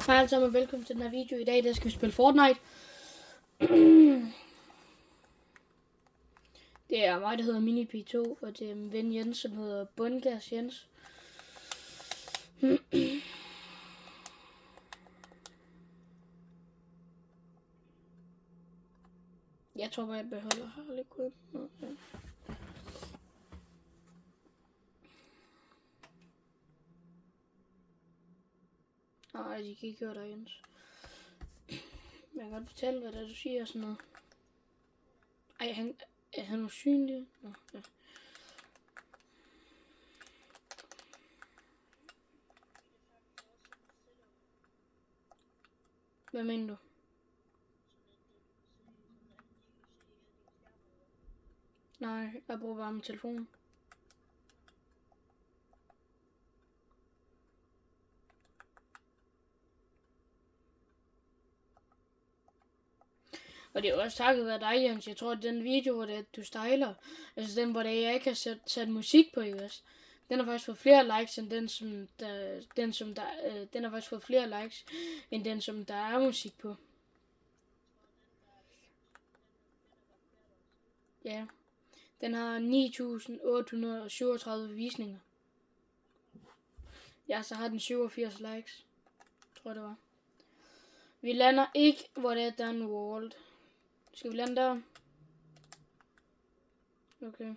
Hej alle sammen og velkommen til den her video. I dag der skal vi spille Fortnite. Det er mig, der hedder MiniP2, og det er min ven Jens, som hedder Bundgas Jens. Jeg tror bare, jeg beholder Harley Quinn. Okay. Nej, de kan ikke høre dig, Jens. Men jeg kan godt fortælle, hvad det er, du siger og sådan noget. Ej, er han usynlig? Nå, ja. Hvad mener du? Nej, jeg bruger bare min telefon. Og det er også takket være dig, Jens. Jeg tror, at den video, hvor det, du styler, altså den, hvor det, jeg ikke har sat musik på, ikke også? Den har faktisk fået flere likes, end den har faktisk fået flere likes, end den, som der er musik på. Ja. Den har 9.837 visninger. Ja, så har den 87 likes. Tror det var. Vi lander ikke, hvor det er Dan World. Skal vi lande der? Okay.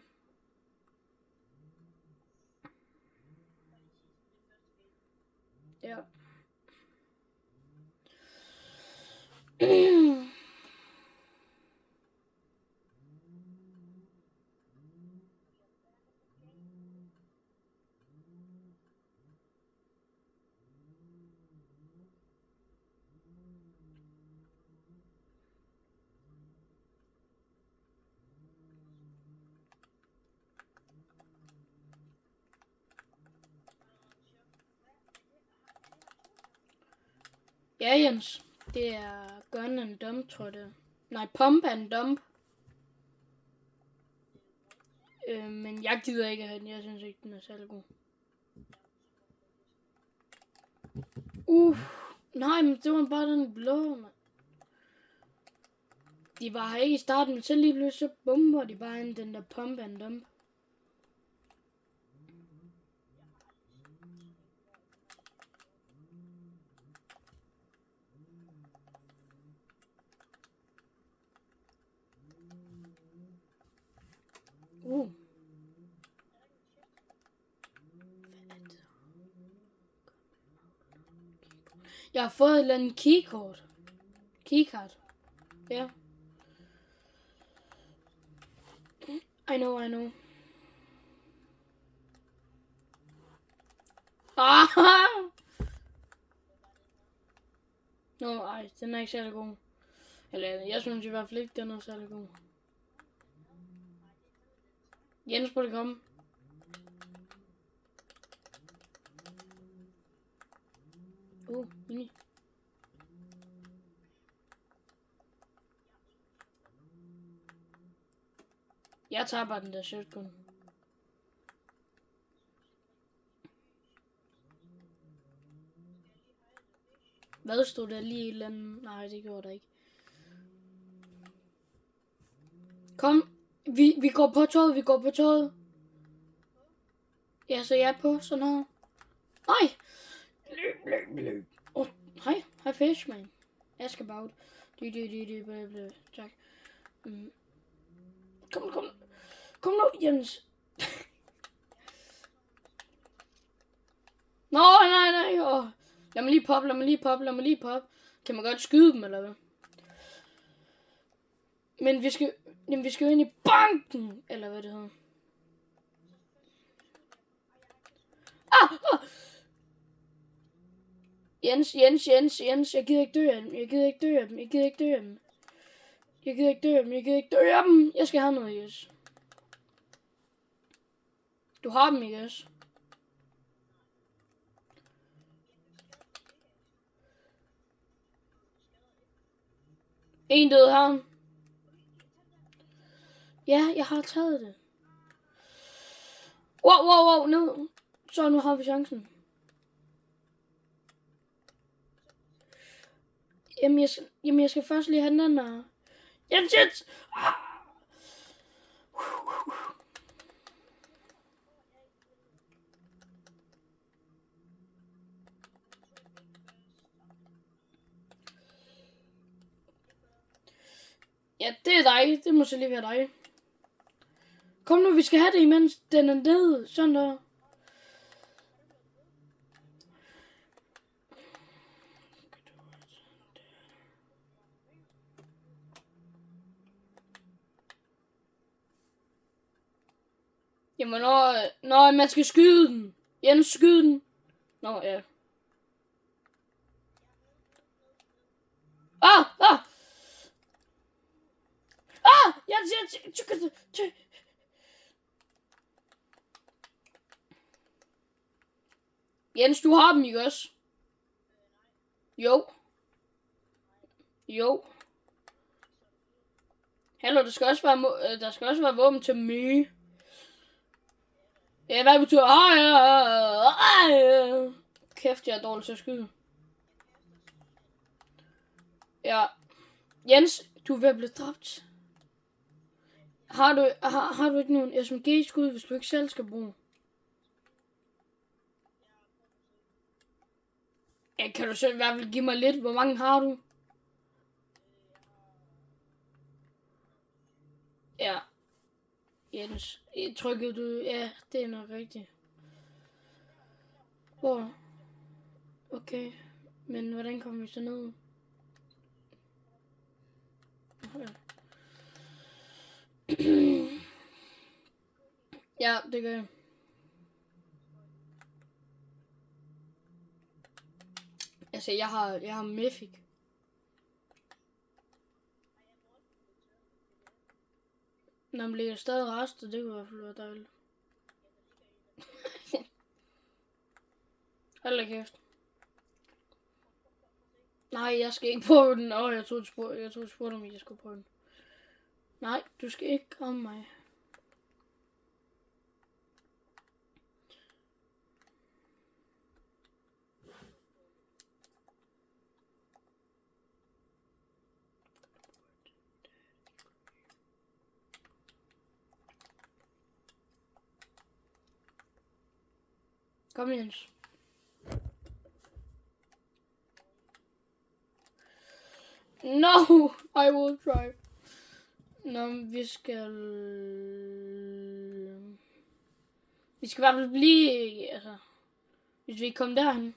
Ja. Ja, Jens. Det er Gun and Dump, tror jeg det er. Nej, Pump and Dump. Men jeg gider ikke have den. Jeg synes ikke, den er særlig god. Nej, men det var bare den blå, mand. De var her ikke i starten, men så lige pludselig så bomber de bare ind den der Pump and Dump. Jeg har fået et eller andet keycard. Ja. I know. Ej, den er ikke særlig god. Eller jeg synes i hvert fald ikke, den er særlig god. Jens, prøv at komme. Mini. Jeg tager bare den der shotgun. Hvad stod der lige et eller andet? Nej, det gjorde der ikke. Kom, vi går på toget, Ja, så jeg er på sådan her. Nej! Løb. Hej Fishman. Ask about. Tak. Kom nu, Jens. Nej. Lad mig lige poppe. Kan man godt skyde dem, eller hvad? Men vi skal jo ind i banken, eller hvad det hedder. Jens, jeg gider ikke dø af dem. Jeg gider ikke dø af dem. Jeg skal have noget, Jens. Du har dem, ikke også? En død her. Ja, jeg har taget det. Wow, ned. Så nu har vi chancen. Jamen, jeg skal først lige have den anden. Jens! Ah! Ja, det er dig. Det må så lige være dig. Kom nu, vi skal have det, imens den er nede. Sådan der. Jamen, når man skal skyde den. Jens, skyde den. Nå, ja. Jens. Jens, du har dem, ikke også? Jo. Hallo, der skal også være våben til mig. Ja, hvad betyder? Kæft, jeg er dårlig til at skyde. Ja. Jens, du er ved at blive dræbt. Har du ikke nogen SMG-skud, hvis du ikke selv skal bruge? Ja, kan du så i hvert fald give mig lidt? Hvor mange har du? Ja. Jens, trykkede du? Ja, det er nok rigtigt. Hvor? Okay. Men hvordan kommer vi så ned? Ja, det gør jeg. Altså, jeg har Mythic. Når man ligger stadig restet, det kunne i hvert fald være dejligt. Hold da kæft. Nej, jeg skal ikke prøve den. Jeg troede, du spurgte, om jeg skulle prøve den. Nej, du skal ikke ramme mig. Kom, Jens. No, I will try. Nå, vi skal i hvert fald blive, altså, hvis vi kommer derhen.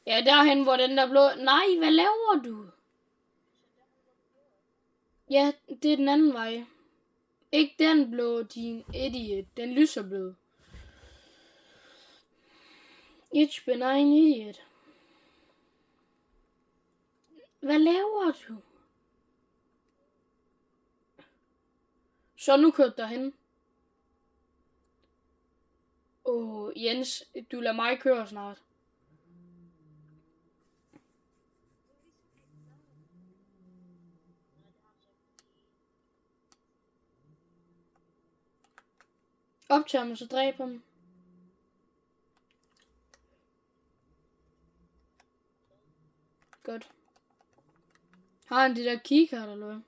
Ja, derhen, hvor den der blå. Nej, hvad laver du? Ja, det er den anden vej. Ikke den blå, din idiot. Den lyserblå. Ich bin ein idiot. Hvad laver du? Så nu kørte derhen. Jens, du lader mig køre snart. Optager mig, så dræb ham. Godt. Har han det der keycard, eller hvad?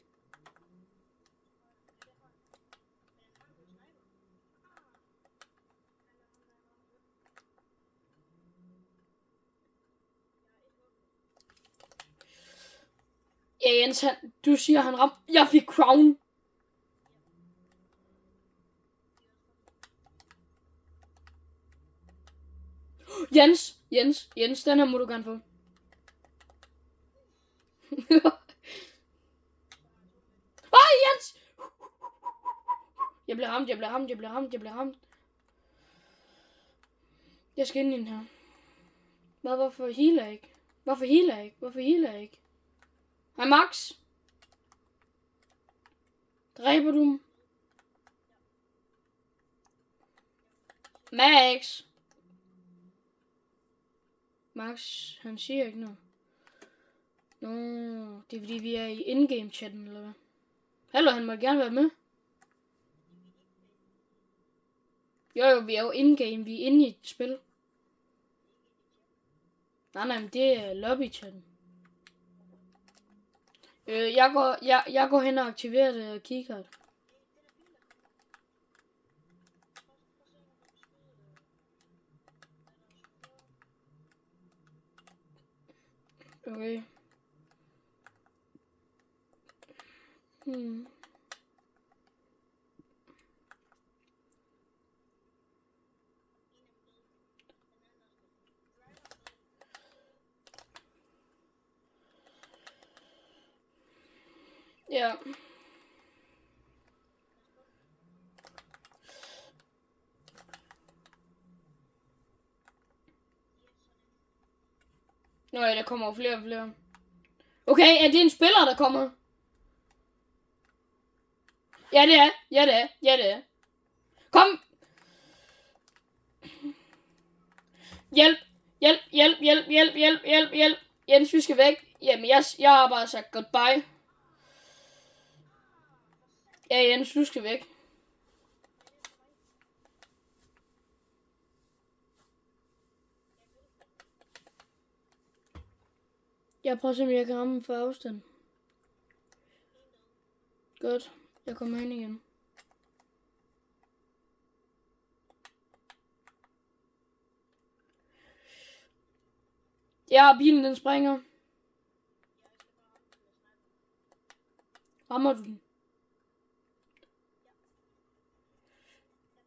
Ja, Jens, du siger, han ramte. Jeg fik crown. Jens, den her må du gerne få. Jens! Jeg bliver ramt. Jeg skal ind i den her. Hvorfor healer jeg ikke? Hej, Max. Dræber du dem? Max, han siger ikke noget. Nå, det er fordi vi er i in-game chatten, eller hvad? Hallo, han må gerne være med. Jo, vi er jo in-game, vi er inde i et spil. Nej, men det er lobby chatten. Jeg går hen og aktiverer det og kigger. Okay. Ja. Nå ja, der kommer flere og flere. Okay, er det en spiller, der kommer? Ja, det er. Ja, det er. Ja, det er. Kom! Hjælp! Hjælp, hjælp, hjælp, hjælp, hjælp, hjælp, hjælp. Jens, vi skal væk. Jamen, jeg har bare sagt goodbye. Ja, Jens, du skal væk. Jeg prøver simpelthen, jeg kan ramme for afstand. Godt. Jeg kommer ind igen. Ja, bilen den springer. Rammer du den?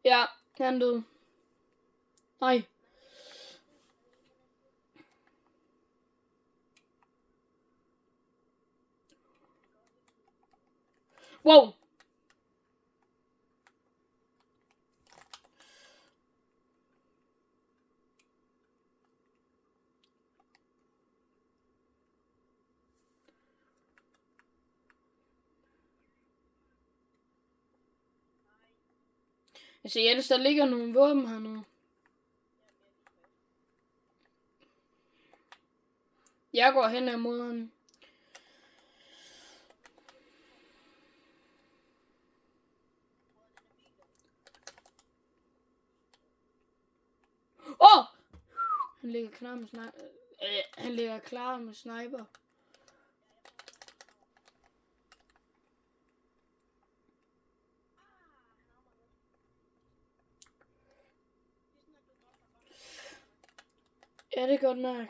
Ja, han død. Nej. Wow. Altså Jens, der ligger nogle våben hernede. Jeg går hen imod ham. Åh! Oh! Han ligger klar med sniper. Han ligger klar med sniper. Ja, det er godt nok.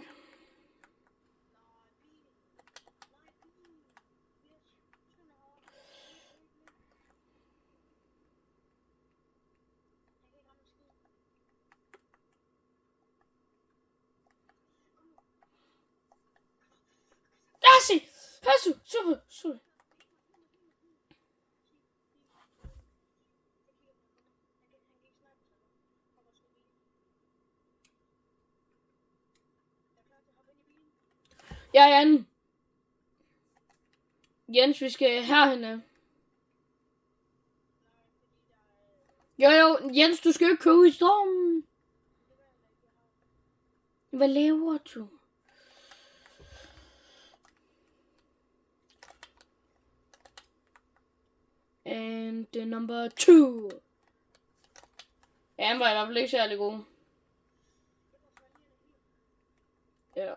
Hasu, super. Ja, Jan. Jens, vi skal herhen af. Jo, Jens, du skal jo ikke køre ud i stormen. Hvad laver du? And the number 2. Ja, han var i hvert fald ikke særlig god. Ja.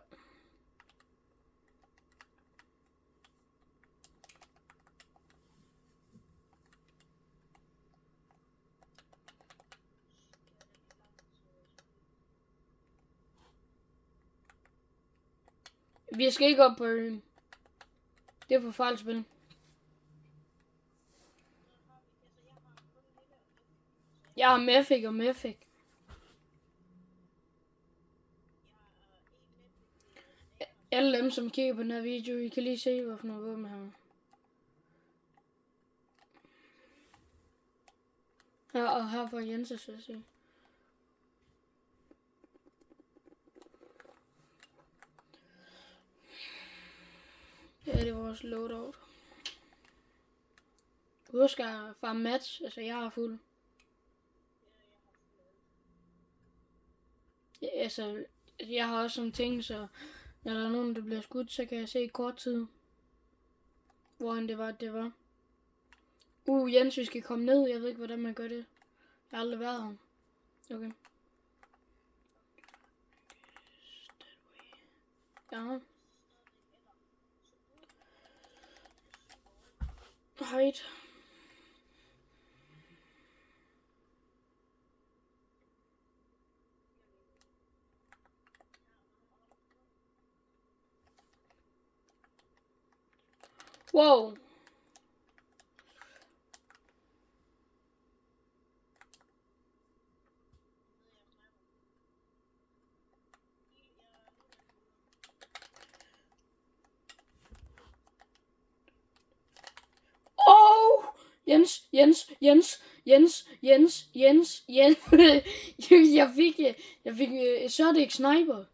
Vi skal ikke op på øen. Det er for farligt spil. Jeg har Mefik og Mefik. Alle dem, som kigger på den her video, I kan lige se, hvorfor noget våben her. Ja, og her får Jens at se. Ja, det er vores loadout. Husk at farme match, altså jeg er fuld. Ja, altså, jeg har også sådan ting, så når der er nogen, der bliver skudt, så kan jeg se i kort tid, hvorhen det var. Jens, vi skal komme ned. Jeg ved ikke, hvordan man gør det. Jeg har aldrig været her. Okay. Ja. Hide. Wow. Oh! Jens. jeg fik så er det ikke sniper.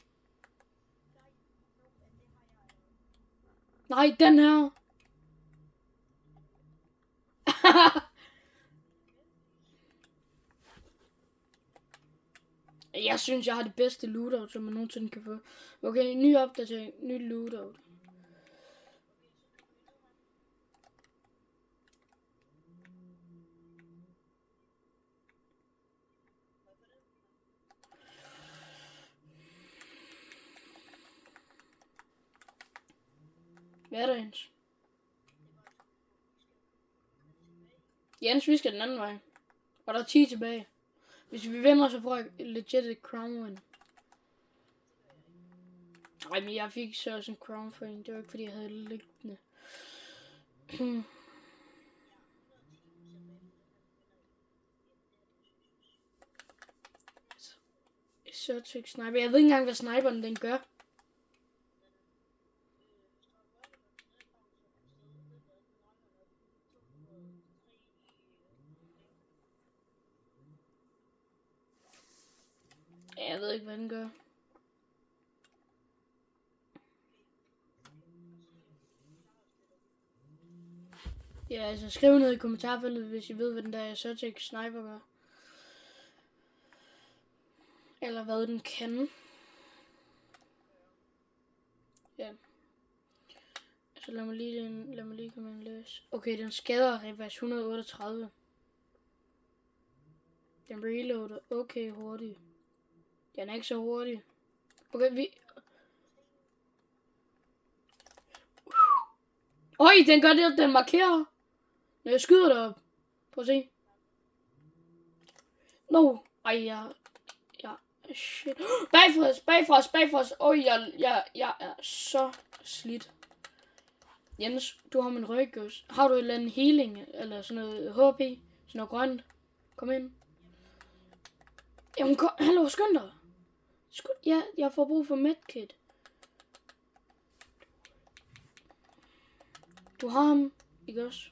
Nej, den her. Jeg synes, jeg har det bedste lootout, som man nogensinde kan få. Okay, ny opdatering, ny lootout. Hvad er der, Jens? Jens, vi skal den anden vej. Og der er 10 tilbage. Hvis vi vinder, så får jeg legit et crown win. Nej, men jeg fik så også en crown for en. Det var ikke, fordi jeg havde det liggende. Så tyk sniper. Jeg ved ikke engang, hvad sniperen den gør. Jeg ved ikke, hvad den gør. Ja, altså skriv ned i kommentarfeltet, hvis I ved, hvad den der Surtech sniper gør. Eller hvad den kan. Ja. Så lad mig lige komme ind og læse. Okay, den skader Revers 138. Den reloader okay hurtigt. Den er ikke så hurtig. Okay, vi... Øj, den gør det, den markerer. Når jeg skyder derop. Prøv at se. No. Ej, ja. Shit. Bagfra os. Øj, jeg er så slidt. Jens, du har min røggøs. Har du et eller andet healing, eller sådan noget HP? Sådan noget grønt? Kom ind. Jamen, hallo, skynd dig. Ja, jeg får brug for medkit. Du har ham, ikke også?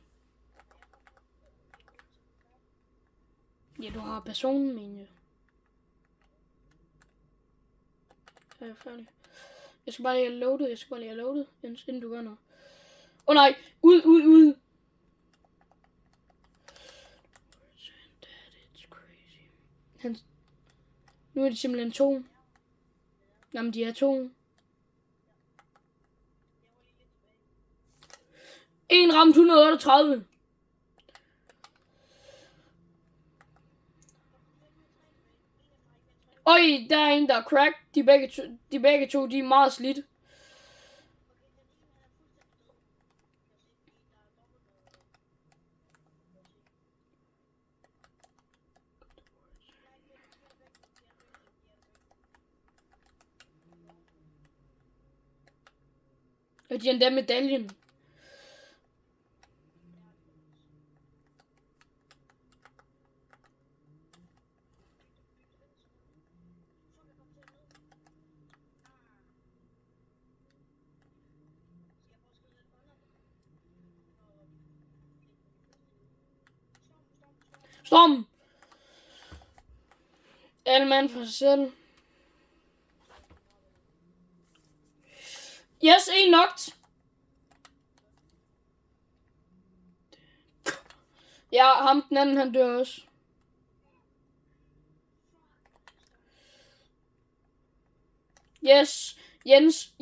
Ja, du har personen, mener jeg. Så er jeg færdig. Jeg skal bare lige have loadet, inden du gør noget. Åh nej, ud. Nu er de simpelthen 2. Jamen, de er 2. En ramt 138. Øj, der er en, der er cracked. De begge to, de er meget slidt. Og de har endda medaljen. Storm! Alle mand for sig selv. Yes, en knocked. Ja, ham den anden, han dør også. Yes, Jens,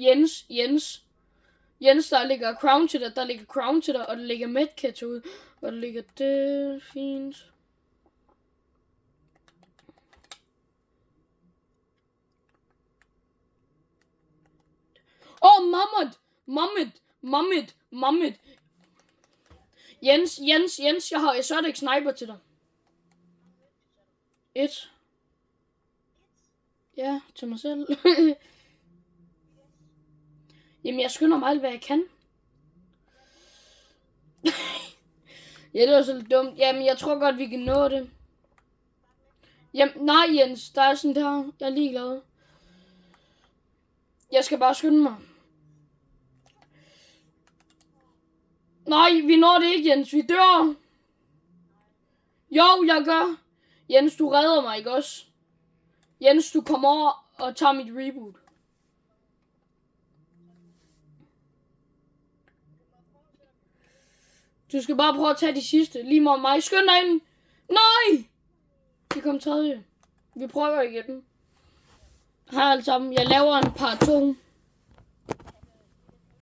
der ligger crown til dig, og der ligger medkit ud, og der ligger det fint. Mammet. Jens, jeg har Exotic Sniper til dig. 1. Ja, til mig selv. Jamen, jeg skynder mig alt, hvad jeg kan. Ja, det var så lidt dumt. Jamen, jeg tror godt, vi kan nå det. Jamen, nej, Jens, der er sådan der. Jeg er ligeglad. Jeg skal bare skynde mig. Nej, vi når det ikke, Jens. Vi dør. Jo, jeg gør. Jens, du redder mig, ikke også? Jens, du kommer over og tager mit reboot. Du skal bare prøve at tage de sidste. Lige med mig. Skynd dig ind. Nej! Vi kom tredje. Vi prøver igen. Hej alle sammen. Jeg laver en part 2.